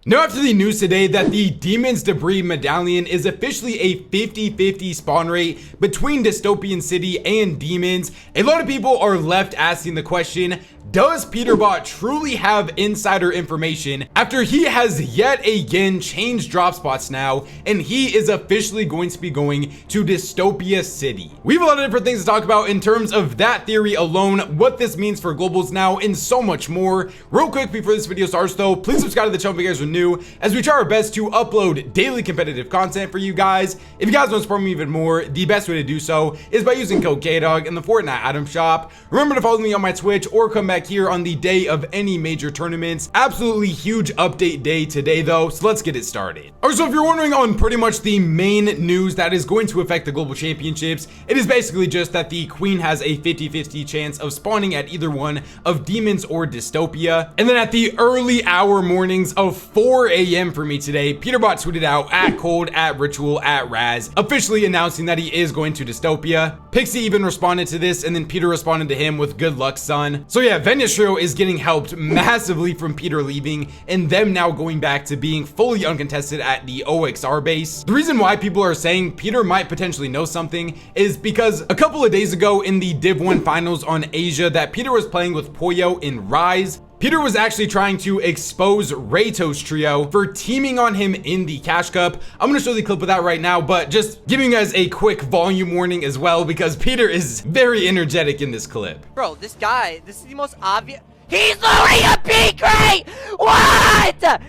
Now, after the news today that the Demon's Debris Medallion is officially a 50-50 spawn rate between Dystopian City and Demons, a lot of people are left asking the question, does Peterbot truly have insider information after he has yet again changed drop spots now, and he is officially going to be going to Dystopia City? We have a lot of different things to talk about in terms of that theory alone, what this means for globals now, and so much more. Real quick before this video starts though, please subscribe to the channel if you guys are new, as we try our best to upload daily competitive content for you guys. If you guys want to support me even more, the best way to do so is by using code KDOG in the Fortnite item shop. Remember to follow me on my Twitch or come back here on the day of any major tournaments. Absolutely huge update day today though, so let's get it started. Alright, so if you're wondering on pretty much the main news that is going to affect the global championships, it is basically just that the Queen has a 50-50 chance of spawning at either one of Demons or Dystopia. And then at the early hour mornings of 4 a.m. for me today, Peterbot tweeted out at Cold, at Ritual, at Raz, officially announcing that he is going to Dystopia. Pixie even responded to this, and then Peter responded to him with good luck, son. So yeah, Venus Trio is getting helped massively from Peter leaving and them now going back to being fully uncontested at the OXR base. The reason why people are saying Peter might potentially know something is because a couple of days ago in the Div 1 finals on Asia that Peter was playing with Poyo in Rise, Peter was actually trying to expose Rato's trio for teaming on him in the Cash Cup. I'm gonna show the clip of that right now, but just giving you guys a quick volume warning as well, because Peter is very energetic in this clip. Bro, this guy, this is the most obvious. He's literally a B grade! What?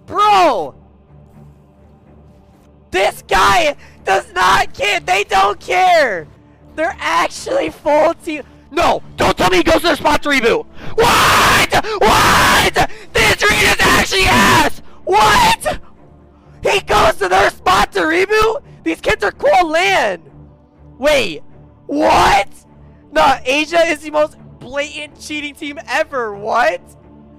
Bro! This guy does not care. They don't care. They're actually full team. No, don't tell me he goes to the spot to reboot. What? What? This read is actually ass. What? He goes to their spot to reboot? These kids are cool land. Wait, what? No, Asia is the most blatant cheating team ever. What?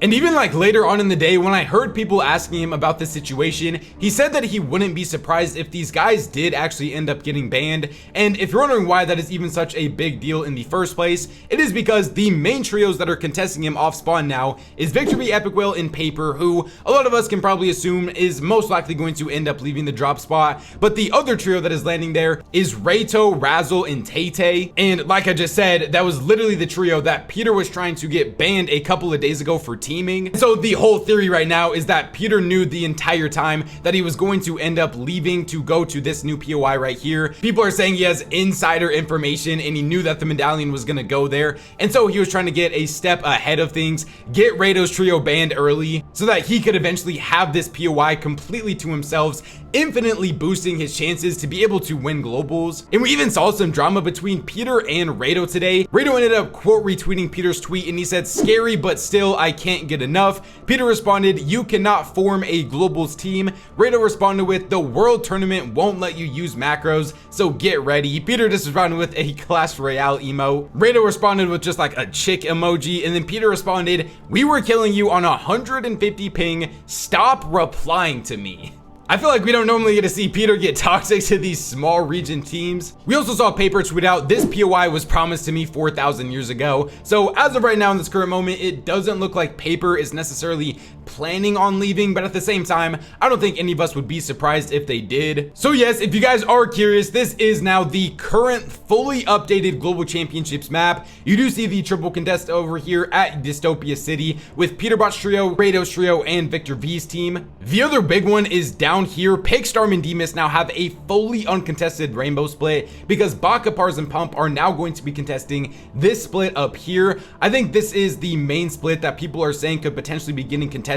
And even like later on in the day, when I heard people asking him about this situation, he said that he wouldn't be surprised if these guys did actually end up getting banned. And if you're wondering why that is even such a big deal in the first place, it is because the main trios that are contesting him off spawn now is Victor V, Epic Whale, and Paper, who a lot of us can probably assume is most likely going to end up leaving the drop spot. But the other trio that is landing there is Rato, Razzle, and Tay. And like I just said, that was literally the trio that Peter was trying to get banned a couple of days ago for teaming. So the whole theory right now is that Peter knew the entire time that he was going to end up leaving to go to this new POI right here. People are saying he has insider information and he knew that the medallion was going to go there. And so he was trying to get a step ahead of things, get Rato's trio banned early so that he could eventually have this POI completely to himself, infinitely boosting his chances to be able to win globals. And we even saw some drama between Peter and Rato today. Rato ended up quote retweeting Peter's tweet and he said, "Scary, but still I can't get enough." Peter responded, "You cannot form a globals team." Rato responded with, "The world tournament won't let you use macros, so get ready." Peter just responded with a Clash Royale emote. Rato responded with just like a chick emoji, and then Peter responded, "We were killing you on 150 ping, stop replying to me." I feel like we don't normally get to see Peter get toxic to these small region teams. We also saw Paper tweet out, "This POI was promised to me 4,000 years ago." So as of right now in this current moment, it doesn't look like Paper is necessarily planning on leaving, but at the same time, I don't think any of us would be surprised if they did. So yes, if you guys are curious, this is now the current fully updated Global Championships map. You do see the triple contest over here at Dystopia City with Peterbot's trio, Rato's trio, and Victor V's team. The other big one is down here. Pigstorm and Demas now have a fully uncontested rainbow split because Baka, Pars, and Pump are now going to be contesting this split up here. I think this is the main split that people are saying could potentially be getting contested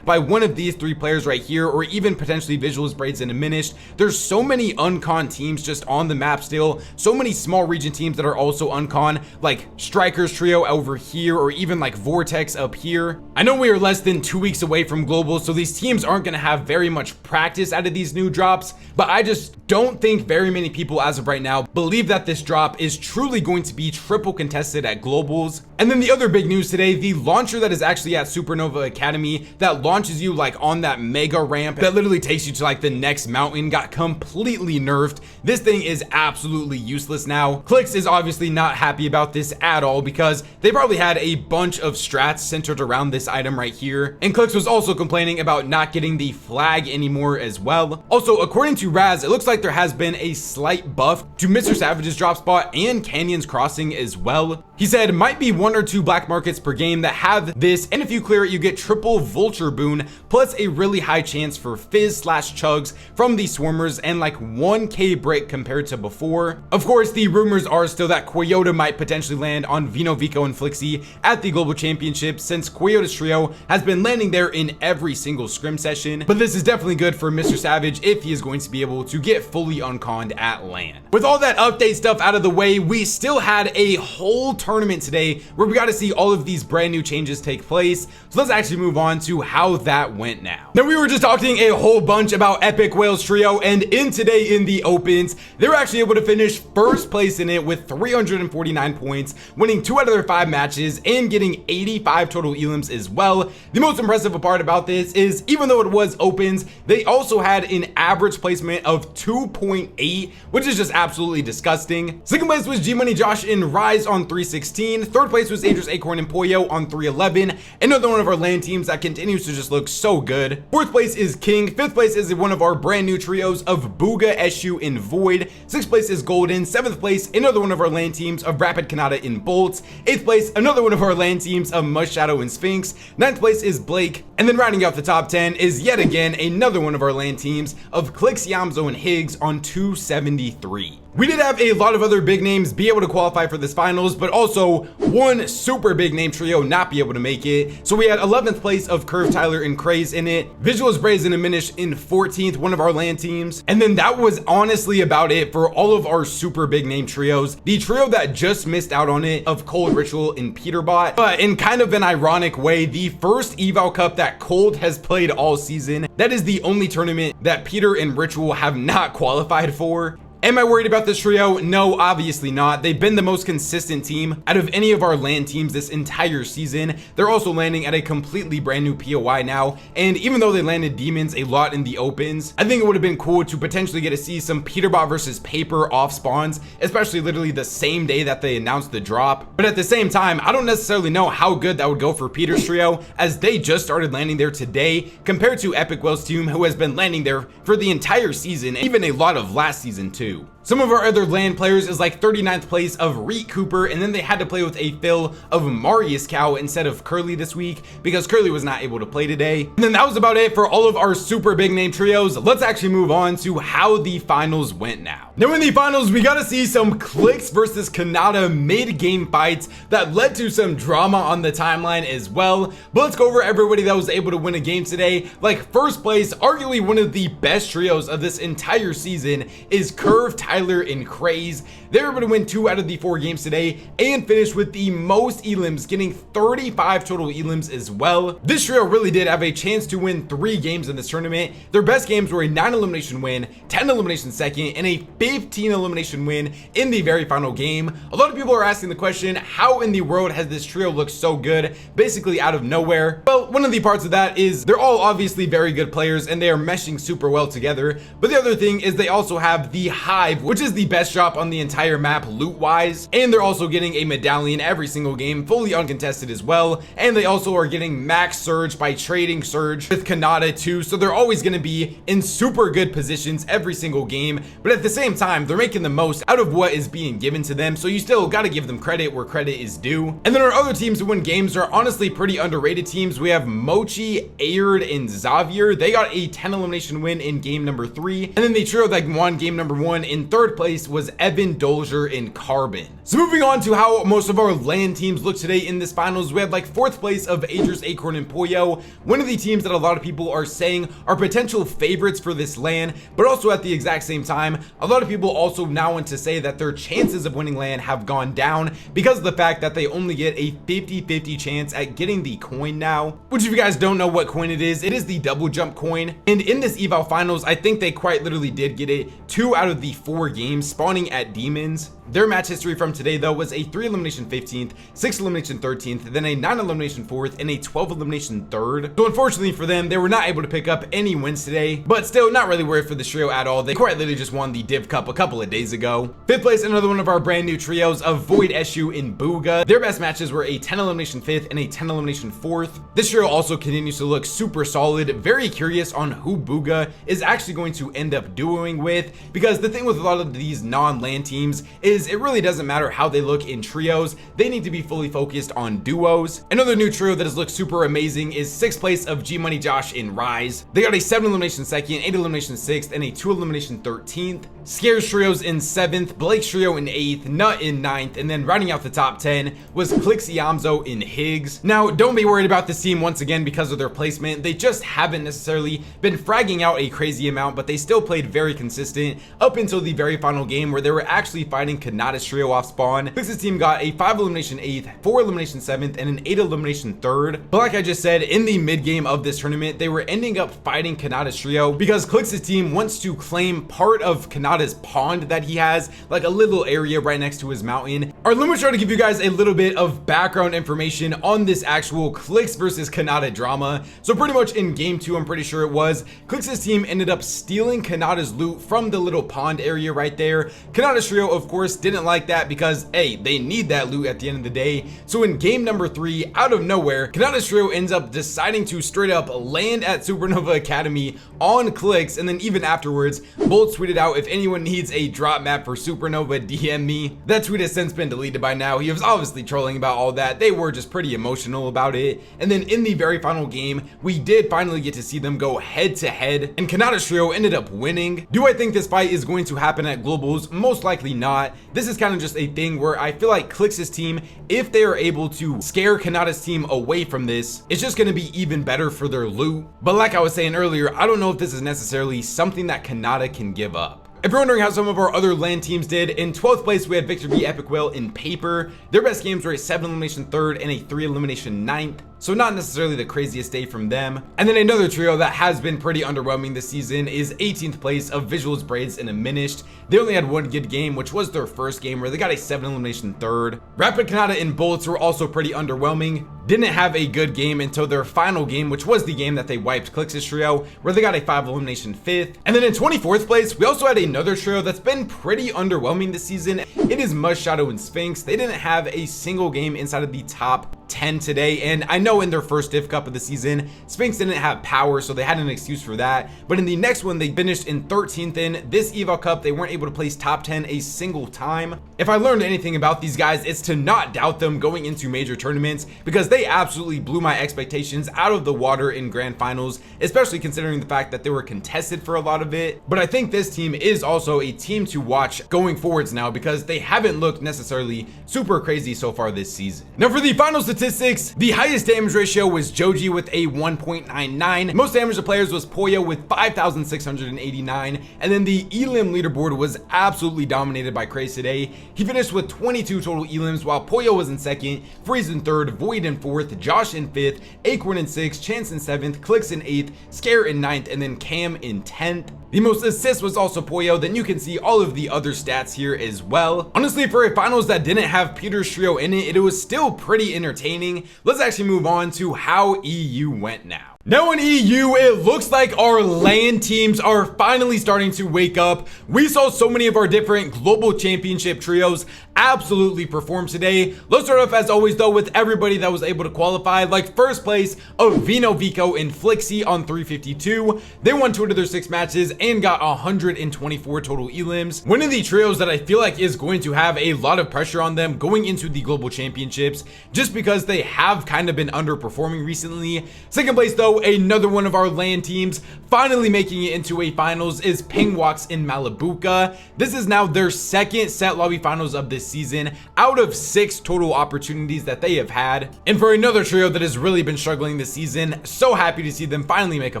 by one of these three players right here, or even potentially Visuals, Braids, and Diminished. There's so many uncon teams just on the map still, so many small region teams that are also uncon, like Strikers trio over here, or even like Vortex up here. I know we are less than 2 weeks away from global, so these teams aren't going to have very much practice practice out of these new drops, but I just don't think very many people as of right now believe that this drop is truly going to be triple contested at globals. And then the other big news today, the launcher that is actually at Supernova Academy that launches you like on that mega ramp that literally takes you to like the next mountain got completely nerfed. This thing is absolutely useless now. Clix is obviously not happy about this at all because they probably had a bunch of strats centered around this item right here. And Clix was also complaining about not getting the flag anymore as well. Also, according to Raz, it looks like there has been a slight buff to Mr. Savage's drop spot and Canyon's Crossing as well. He said might be 1 or 2 black markets per game that have this, and if you clear it, you get triple vulture boon plus a really high chance for fizz/chugs from the swarmers and like 1k brick compared to before. Of course, the rumors are still that Quiyota might potentially land on Vino, Vico, and Flixie at the global championship since Quiyota's trio has been landing there in every single scrim session, but this is definitely good for Mr. Savage if he is going to be able to get fully unconned at LAN. With all that update stuff out of the way, we still had a whole tournament today where we got to see all of these brand new changes take place. So let's actually move on to how that went now. Now, we were just talking a whole bunch about Epic Whales Trio, and in today in the opens, they were actually able to finish first place in it with 349 points, winning 2 out of their 5 matches and getting 85 total elims as well. The most impressive part about this is even though it was opens, they also had an average placement of 2.8, which is just absolutely disgusting. Second place was G Money Josh and Rise on 316. Third place was Idris Acorn and Poyo on 311. Another one of our LAN teams that continues to just look so good. Fourth place is King. Fifth place is one of our brand new trios of Booga, Eshu, and Void. Sixth place is Golden. Seventh place, another one of our LAN teams of Rapid Kanata and Bolts. Eighth place, another one of our LAN teams of Mush Shadow and Sphinx. Ninth place is Blake. And then rounding out the top 10 is yet again another one of our LAN teams of Clix, Yamzo, and Higgs on 273. We did have a lot of other big names be able to qualify for this finals, but also one super big name trio not be able to make it. So we had 11th place of Curve, Tyler, and Craze in it. Visuals, Brazen, and Minish in 14th, one of our LAN teams. And then that was honestly about it for all of our super big name trios. The trio that just missed out on it of Cold, Ritual, and Peterbot. But in kind of an ironic way, the first Eval Cup that Cold has played all season, that is the only tournament that Peter and Ritual have not qualified for. Am I worried about this trio? No, obviously not. They've been the most consistent team out of any of our LAN teams this entire season. They're also landing at a completely brand new POI now, and even though they landed demons a lot in the opens, I think it would have been cool to potentially get to see some Peterbot versus Paper off spawns, especially literally the same day that they announced the drop. But at the same time, I don't necessarily know how good that would go for Peter's trio, as they just started landing there today compared to Epic Whales team, who has been landing there for the entire season, even a lot of last season too. Some of our other LAN players is like 39th place of Reet Cooper, and then they had to play with a fill of Marius Cow instead of Curly this week because Curly was not able to play today. And then that was about it for all of our super big name trios. Let's actually move on to how the finals went now. Now in the finals, we got to see some Clix versus Kanata mid-game fights that led to some drama on the timeline as well. But let's go over everybody that was able to win a game today. Like first place, arguably one of the best trios of this entire season is Curve, Tyler, and Craze. They were able to win 2 out of the 4 games today and finish with the most elims, getting 35 total elims as well. This trio really did have a chance to win 3 games in this tournament. Their best games were a 9 elimination win, 10 elimination second, and a 15 elimination win in the very final game. A lot of people are asking the question, how in the world has this trio looked so good basically out of nowhere? Well, one of the parts of that is they're all obviously very good players and they are meshing super well together, but the other thing is they also have the Hive, which is the best drop on the entire map loot wise, and they're also getting a medallion every single game fully uncontested as well, and they also are getting max surge by trading surge with Kanata too, so they're always going to be in super good positions every single game, but at the same time they're making the most out of what is being given to them, so you still got to give them credit where credit is due. And then our other teams who win games are honestly pretty underrated teams. We have Mochi, Ayrd, and Xavier. They got a 10 elimination win in game number 3, and then the trio that won game number 1 in third place was Evan Dolger in Carbon. So moving on to how most of our LAN teams look today in this finals, we had like fourth place of Aegis, Acorn, and Poyo, one of the teams that a lot of people are saying are potential favorites for this LAN, but also at the exact same time, a lot of people also now want to say that their chances of winning LAN have gone down because of the fact that they only get a 50-50 chance at getting the coin now, which if you guys don't know what coin it is the double jump coin. And in this eval finals, I think they quite literally did get it 2 out of the 4 games spawning at demons. Their match history from today though was a 3 elimination 15th, 6 elimination 13th, then a 9 elimination 4th, and a 12 elimination 3rd. So unfortunately for them, they were not able to pick up any wins today, but still not really worried for the trio at all. They quite literally just won the Div Cup a couple of days ago. Fifth place, another one of our brand new trios of Void, Eshu, and Booga. Their best matches were a 10 elimination 5th and a 10 elimination 4th. This trio also continues to look super solid. Very curious on who Booga is actually going to end up duoing with, because the thing with a lot of these non-LAN teams is it really doesn't matter how they look in trios, they need to be fully focused on duos. Another new trio that has looked super amazing is 6th place of G Money Josh in Rise. They got a 7 elimination 2nd, 8 elimination 6th, and a 2 elimination 13th. Scares trios in 7th, Blake's trio in 8th, Nut in 9th, and then rounding out the top 10 was Clix Iamzo in Higgs. Now don't be worried about this team once again because of their placement. They just haven't necessarily been fragging out a crazy amount, but they still played very consistent up until the very final game where they were actually fighting Kanata's trio off spawn. Clix's team got a 5 elimination 8th, 4 elimination 7th, and an 8 elimination 3rd. But like I just said, in the mid game of this tournament, they were ending up fighting Kanata's trio because Clix's team wants to claim part of Kanata's pond that he has, like a little area right next to his mountain. Alright, let me try to give you guys a little bit of background information on this actual Clix versus Kanata drama. So pretty much in game 2, I'm pretty sure it was, Clix's team ended up stealing Kanata's loot from the little pond area right there. Kanata's trio, of course, didn't like that because, hey, they need that loot at the end of the day. So in game number 3, out of nowhere, Kanata's trio ends up deciding to straight up land at Supernova Academy on Clix, and then even afterwards, Bolt tweeted out, if anyone needs a drop map for Supernova, DM me. That tweet has since been deleted by now. He was obviously trolling about all that. They were just pretty emotional about it. And then in the very final game, we did finally get to see them go head to head, and Kanata's trio ended up winning. Do I think this fight is going to happen at Globals? Most likely not. This is kind of just a thing where I feel like Clix's team, if they are able to scare Kanata's team away from this, it's just going to be even better for their loot. But like I was saying earlier, I don't know if this is necessarily something that Kanata can give up. If you're wondering how some of our other LAN teams did, in 12th place we had Victor v Epic Whale in Paper. Their best games were a 7 elimination 3rd and a 3 elimination 9th. So not necessarily the craziest day from them. And then another trio that has been pretty underwhelming this season is 18th place of Visuals, Braids, and Diminished. They only had one good game, which was their first game where they got a 7 elimination 3rd. Rapid Kanata and Bullets were also pretty underwhelming. Didn't have a good game until their final game, which was the game that they wiped Clix's trio, where they got a 5 elimination 5th. And then in 24th place, we also had another trio that's been pretty underwhelming this season. It is Mush, Shadow, and Sphinx. They didn't have a single game inside of the top 10 today, and I know in their first Div Cup of the season, Sphinx didn't have power, so they had an excuse for that. But in the next one, they finished in 13th. In this Eval Cup, they weren't able to place top 10 a single time. If I learned anything about these guys, it's to not doubt them going into major tournaments, because they absolutely blew my expectations out of the water in grand finals, especially considering the fact that they were contested for a lot of it. But I think this team is also a team to watch going forwards now, because they haven't looked necessarily super crazy so far this season. Now for the final statistics, the highest damage ratio was Joji with a 1.99. Most damage to players was Poyo with 5,689. And then the elim leaderboard was absolutely dominated by Craze today. He finished with 22 total elims, while Poyo was in 2nd, Freeze in 3rd, Void in 4th, Josh in 5th, Acorn in 6th, Chance in 7th, Clix in 8th, Scare in 9th, and then Cam in 10th. The most assists was also Poyo. Then you can see all of the other stats here as well. Honestly, for a finals that didn't have Peter's trio in it, it was still pretty entertaining. Let's actually move on to how EU went now. Now in EU, it looks like our LAN teams are finally starting to wake up. We saw so many of our different global championship trios absolutely perform today. Let's start off as always though with everybody that was able to qualify, like first place of Vino, Vico, and Flixie on 352. They won 2 out of their 6 matches and got 124 total elims. One of the trios that I feel like is going to have a lot of pressure on them going into the global championships, just because they have kind of been underperforming recently. Second place though, another one of our LAN teams, Finally making it into a finals is Pingwoks in Malibuca. This is now their second set lobby finals of this season out of 6 total opportunities that they have had. And for another trio that has really been struggling this season, so happy to see them finally make a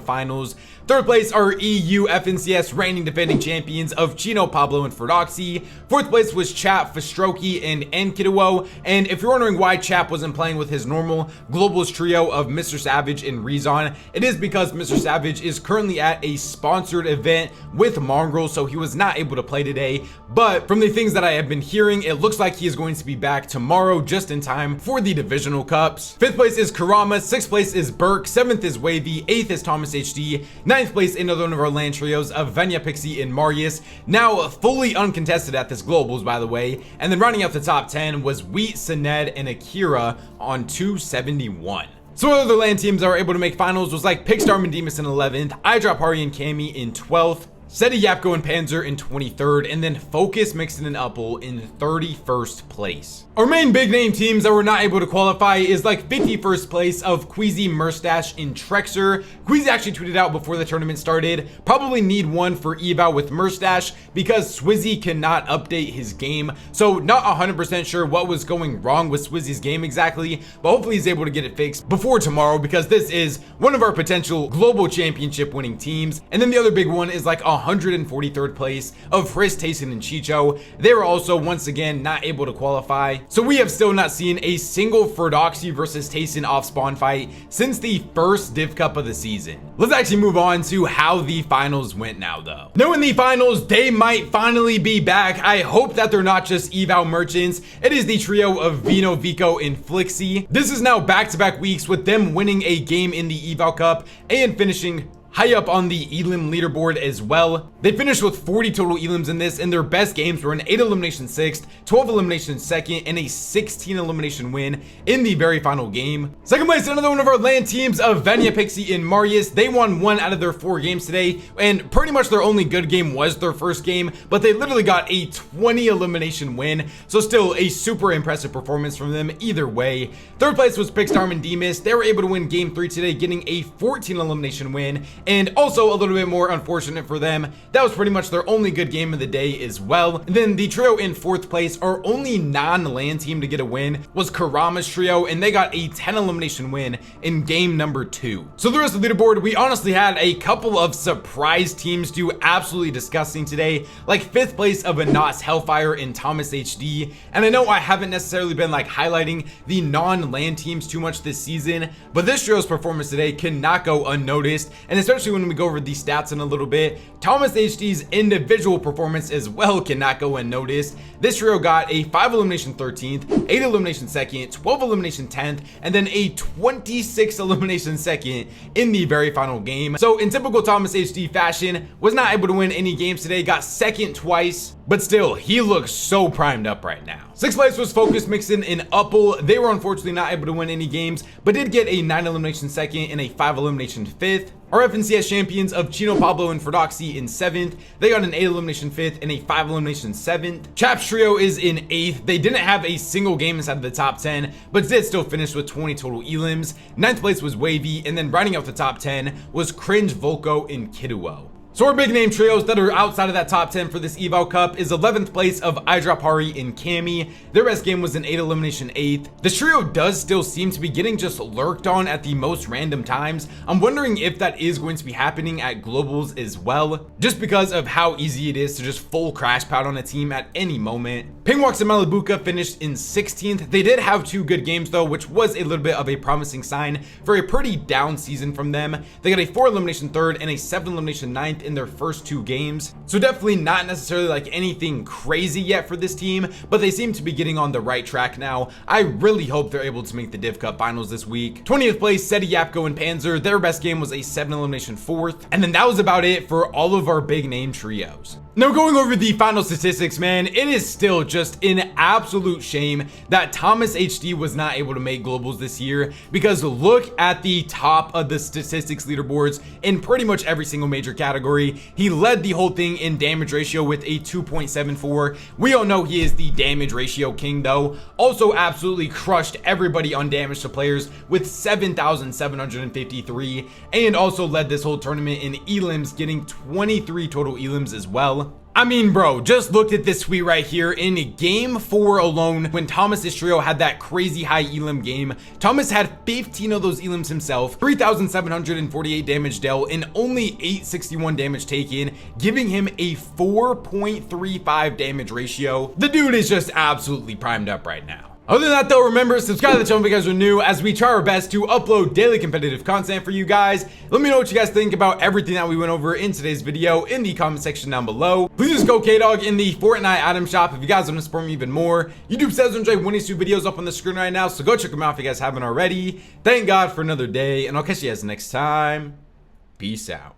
finals. Third place are EU FNCS reigning defending champions of Chino, Pablo, and Ferdoxy. Fourth place was Chap, Fastroki, and Enkiduo. And if you're wondering why Chap wasn't playing with his normal Globals trio of Mr. Savage and Rezon, it is because Mr. Savage is currently at a sponsored event with Mongrel, so he was not able to play today. But from the things that I have been hearing, it looks like he is going to be back tomorrow just in time for the divisional cups. Fifth place is Karama, sixth place is Burke, seventh is Wavy, eighth is Thomas HD, ninth place another one of our land trios of Venya Pixie and Marius, now fully uncontested at this Globals, by the way. And then rounding out the top 10 was Wheat, Sined, and Akira on 271. So other land teams that were able to make finals was like Pigstar Mandemus in 11th, iDrop Hari and Cammy in 12th, Seti Yapko and Panzer in 23rd, and then Focus, Mixon, and Upple in 31st place. Our main big name teams that were not able to qualify is like 51st place of Queasy, Murstache, and Trexer. Queasy actually tweeted out before the tournament started, probably need one for eval with Murstache because Swizzy cannot update his game. So not 100% sure what was going wrong with Swizzy's game exactly, but hopefully he's able to get it fixed before tomorrow because this is one of our potential global championship winning teams. And then the other big one is like 143rd place of Frisk, Tayson, and Chicho. They were also once again not able to qualify. So we have still not seen a single Ferdoxy versus Tayson off spawn fight since the first Div Cup of the season. Let's actually move on to how the finals went now though. Knowing the finals, they might finally be back. I hope that they're not just eval merchants. It is the trio of Vino, Vico, and Flixie. This is now back-to-back weeks with them winning a game in the eval cup and finishing high up on the elim leaderboard as well. They finished with 40 total elims in this, and their best games were an 8 elimination 6th, 12 elimination 2nd, and a 16 elimination win in the very final game. Second place, another one of our land teams of Venya, Pixie, and Marius. They won 1 out of their 4 games today, and pretty much their only good game was their first game, but they literally got a 20 elimination win, so still a super impressive performance from them either way. Third place was Pigstar and Demas. They were able to win game 3 today, getting a 14 elimination win. And also a little bit more unfortunate for them, that was pretty much their only good game of the day as well. And then the trio in 4th place, our only non-land team to get a win, was Karama's trio, and they got a 10 elimination win in game number 2. So the rest of the leaderboard, we honestly had a couple of surprise teams do absolutely disgusting today, like 5th place of Anas Hellfire and Thomas HD. And I know I haven't necessarily been like highlighting the non-land teams too much this season, but this trio's performance today cannot go unnoticed, and especially when we go over these stats in a little bit, Thomas HD's individual performance as well cannot go unnoticed. This trio got a 5 elimination 13th, 8 elimination 2nd, 12 elimination 10th, and then a 26 elimination 2nd in the very final game. So in typical Thomas HD fashion, was not able to win any games today, got 2nd twice, but still, he looks so primed up right now. 6th place was Focus, Mixon, and Upple. They were unfortunately not able to win any games, but did get a 9 elimination 2nd and a 5 elimination 5th. Our FNCS champions of Chino, Pablo, and Ferdoxy in 7th. They got an 8 elimination 5th and a 5 elimination 7th. Chap's trio is in 8th. They didn't have a single game inside of the top 10, but did still finish with 20 total elims. 9th place was Wavy, and then rounding out the top 10 was Cringe, Volko, and Kiduo. So our big name trios that are outside of that top 10 for this eval cup is 11th place of iDrop Hari and Cammy. Their best game was an 8 elimination 8th. This trio does still seem to be getting just lurked on at the most random times. I'm wondering if that is going to be happening at Globals as well, just because of how easy it is to just full crash pad on a team at any moment. Pingwoks and Malibuca finished in 16th. They did have 2 good games though, which was a little bit of a promising sign for a pretty down season from them. They got a 4 elimination 3rd and a 7 elimination 9th in their first 2 games. So definitely not necessarily like anything crazy yet for this team, but they seem to be getting on the right track now. I really hope they're able to make the Div Cup finals this week. 20th place, Seti, Yapko, and Panzer. Their best game was a 7 elimination 4th. And then that was about it for all of our big name trios. Now going over the final statistics, man, it is still just an absolute shame that Thomas HD was not able to make globals this year, because look at the top of the statistics leaderboards in pretty much every single major category. He led the whole thing in damage ratio with a 2.74. We all know he is the damage ratio king though. Also absolutely crushed everybody on damage to players with 7,753, and also led this whole tournament in elims, getting 23 total elims as well. I mean, bro, just look at this tweet right here. In game 4 alone, when Thomas Istrio had that crazy high elim game, Thomas had 15 of those elims himself, 3,748 damage dealt, and only 861 damage taken, giving him a 4.35 damage ratio. The dude is just absolutely primed up right now. Other than that though, remember, subscribe to the channel if you guys are new, as we try our best to upload daily competitive content for you guys. Let me know what you guys think about everything that we went over in today's video in the comment section down below. Please just go K-Dog in the Fortnite item shop if you guys want to support me even more. YouTube says enjoy one of these two videos up on the screen right now, so go check them out if you guys haven't already. Thank God for another day, and I'll catch you guys next time. Peace out.